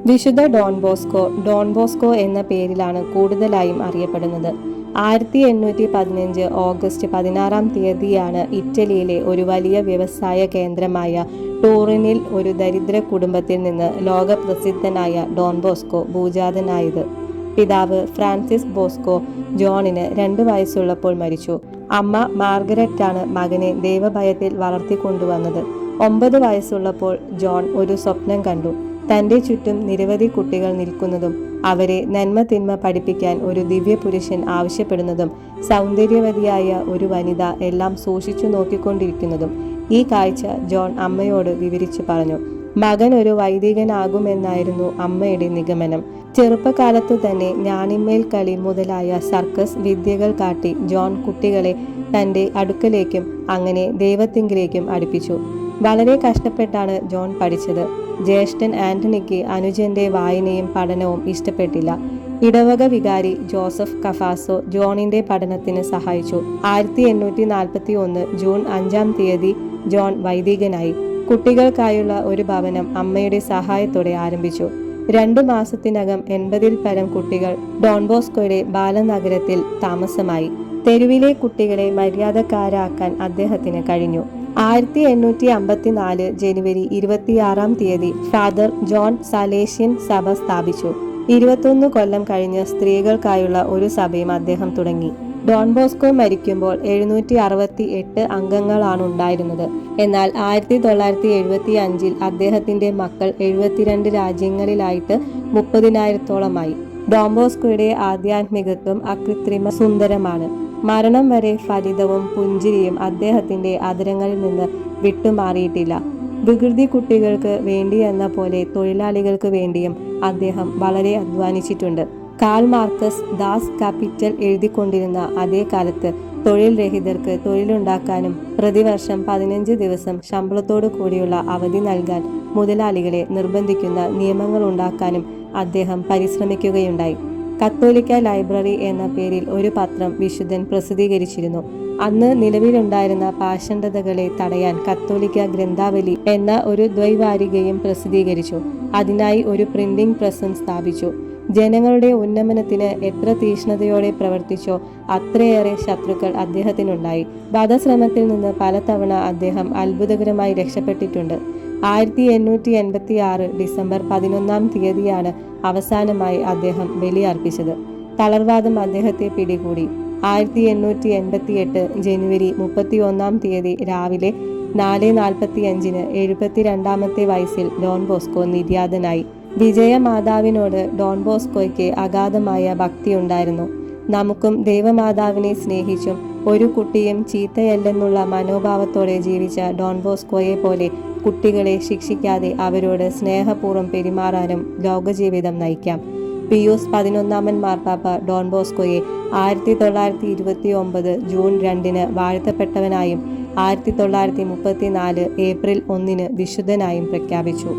വിശുദ്ധ Don Bosco എന്ന പേരിലാണ് കൂടുതലായും അറിയപ്പെടുന്നത്. 1815 ഓഗസ്റ്റ് 16 ഇറ്റലിയിലെ ഒരു വലിയ വ്യവസായ കേന്ദ്രമായ ടൂറിനിൽ ഒരു ദരിദ്ര കുടുംബത്തിൽ നിന്ന് ലോകപ്രസിദ്ധനായ ഡോൺ ബോസ്കോ ഭൂജാതനായത്. പിതാവ് ഫ്രാൻസിസ് ബോസ്കോ ജോണിന് 2 വയസ്സുള്ളപ്പോൾ മരിച്ചു. അമ്മ മാർഗരറ്റാണ് മകനെ ദൈവഭയത്തിൽ വളർത്തിക്കൊണ്ടുവന്നത്. 9 വയസ്സുള്ളപ്പോൾ ജോൺ ഒരു സ്വപ്നം കണ്ടു. തൻ്റെ ചുറ്റും നിരവധി കുട്ടികൾ നിൽക്കുന്നതും അവരെ നന്മ തിന്മ പഠിപ്പിക്കാൻ ഒരു ദിവ്യപുരുഷൻ ആവശ്യപ്പെടുന്നതും സൗന്ദര്യവതിയായ ഒരു വനിത എല്ലാം സൂക്ഷിച്ചു നോക്കിക്കൊണ്ടിരിക്കുന്നതും ഈ കാഴ്ച ജോൺ അമ്മയോട് വിവരിച്ചു പറഞ്ഞു. മകൻ ഒരു വൈദികനാകുമെന്നായിരുന്നു അമ്മയുടെ നിഗമനം. ചെറുപ്പകാലത്തു തന്നെ ഞാണിന്മേൽ കളി മുതലായ സർക്കസ് വിദ്യകൾ കാട്ടി ജോൺ കുട്ടികളെ തൻ്റെ അടുക്കലേക്കും അങ്ങനെ ദൈവത്തിങ്കിലേക്കും അടുപ്പിച്ചു. വളരെ കഷ്ടപ്പെട്ടാണ് ജോൺ പഠിച്ചത്. ജ്യേഷ്ഠൻ ആന്റണിക്ക് അനുജന്റെ വായനയും പഠനവും ഇഷ്ടപ്പെട്ടില്ല. ഇടവക വികാരി ജോസഫ് കഫാസോ ജോണിന്റെ പഠനത്തിന് സഹായിച്ചു. 1841 ജൂൺ 5 ജോൺ വൈദികനായി. കുട്ടികൾക്കായുള്ള ഒരു ഭവനം അമ്മയുടെ സഹായത്തോടെ ആരംഭിച്ചു. 2 മാസത്തിനകം 80-ൽ പരം കുട്ടികൾ ഡോൺ ബോസ്കോയുടെ ബാലനഗരത്തിൽ താമസമായി. തെരുവിലെ കുട്ടികളെ മര്യാദക്കാരാക്കാൻ അദ്ദേഹത്തിന് കഴിഞ്ഞു. 1854 ജനുവരി 26 ഫാദർ ജോൺ സലേഷ്യൻ സഭ സ്ഥാപിച്ചു. 21 കൊല്ലം കഴിഞ്ഞ് സ്ത്രീകൾക്കായുള്ള ഒരു സഭയും അദ്ദേഹം തുടങ്ങി. ഡോൺ ബോസ്കോ മരിക്കുമ്പോൾ 768 അംഗങ്ങളാണ് ഉണ്ടായിരുന്നത്. എന്നാൽ 1975 അദ്ദേഹത്തിന്റെ മക്കൾ 72 രാജ്യങ്ങളിലായിട്ട് 30,000-ഓളമായി. ഡോൺ ബോസ്കോയുടെ ആധ്യാത്മികത്വം അകൃത്രിമ സുന്ദരമാണ്. മരണം വരെ ഫലിതവും പുഞ്ചിരിയും അദ്ദേഹത്തിന്റെ അധരങ്ങളിൽ നിന്ന് വിട്ടുമാറിയിട്ടില്ല. വികൃതി കുട്ടികൾക്ക് വേണ്ടി എന്ന പോലെ തൊഴിലാളികൾക്ക് വേണ്ടിയും അദ്ദേഹം വളരെ അധ്വാനിച്ചിട്ടുണ്ട്. കാൾ മാർക്കസ് ദാസ് കാപിറ്റൽ എഴുതിക്കൊണ്ടിരുന്ന അതേ കാലത്ത് തൊഴിൽ രഹിതർക്ക് തൊഴിലുണ്ടാക്കാനും പ്രതിവർഷം 15 ദിവസം ശമ്പളത്തോടു കൂടിയുള്ള അവധി നൽകാൻ മുതലാളികളെ നിർബന്ധിക്കുന്ന നിയമങ്ങൾ ഉണ്ടാക്കാനും അദ്ദേഹം പരിശ്രമിക്കുകയുണ്ടായി. കത്തോലിക്ക ലൈബ്രറി എന്ന പേരിൽ ഒരു പത്രം വിശുദ്ധൻ പ്രസിദ്ധീകരിച്ചിരുന്നു. അന്ന് നിലവിലുണ്ടായിരുന്ന പാഷണ്ഡതകളെ തടയാൻ കത്തോലിക്ക ഗ്രന്ഥാവലി എന്ന ഒരു ദ്വൈവാരികയും പ്രസിദ്ധീകരിച്ചു. അതിനായി ഒരു പ്രിന്റിംഗ് പ്രസ്സും സ്ഥാപിച്ചു. ജനങ്ങളുടെ ഉന്നമനത്തിന് എത്ര തീഷ്ണതയോടെ പ്രവർത്തിച്ചോ അത്രയേറെ ശത്രുക്കൾ അദ്ദേഹത്തിനുണ്ടായി. വധശ്രമത്തിൽ നിന്ന് പലതവണ അദ്ദേഹം അത്ഭുതകരമായി രക്ഷപ്പെട്ടിട്ടുണ്ട്. 1886 ഡിസംബർ 11 അവസാനമായി അദ്ദേഹം ബലിയർപ്പിച്ചത്. തളർവാദം അദ്ദേഹത്തെ പിടികൂടി. 1888 ജനുവരി 31 രാവിലെ 4:45 72 വയസ്സിൽ ഡോൺ ബോസ്കോ നിര്യാതനായി. വിജയമാതാവിനോട് ഡോൺ ബോസ്കോയ്ക്ക് അഗാധമായ ഭക്തിയുണ്ടായിരുന്നു. നമുക്കും ദൈവമാതാവിനെ സ്നേഹിച്ചും ഒരു കുട്ടിയും ചീത്തയല്ലെന്നുള്ള മനോഭാവത്തോടെ ജീവിച്ച ഡോൺ ബോസ്കോയെ പോലെ കുട്ടികളെ ശിക്ഷിക്കാതെ അവരോട് സ്നേഹപൂർവ്വം പെരുമാറാനും ലോകജീവിതം നയിക്കാം. പിയൂസ് 11 മാർപ്പാപ്പ ഡോൺ ബോസ്കോയെ 1929 ജൂൺ 2 വാഴ്ത്തപ്പെട്ടവനായും 1934 ഏപ്രിൽ 1 വിശുദ്ധനായും പ്രഖ്യാപിച്ചു.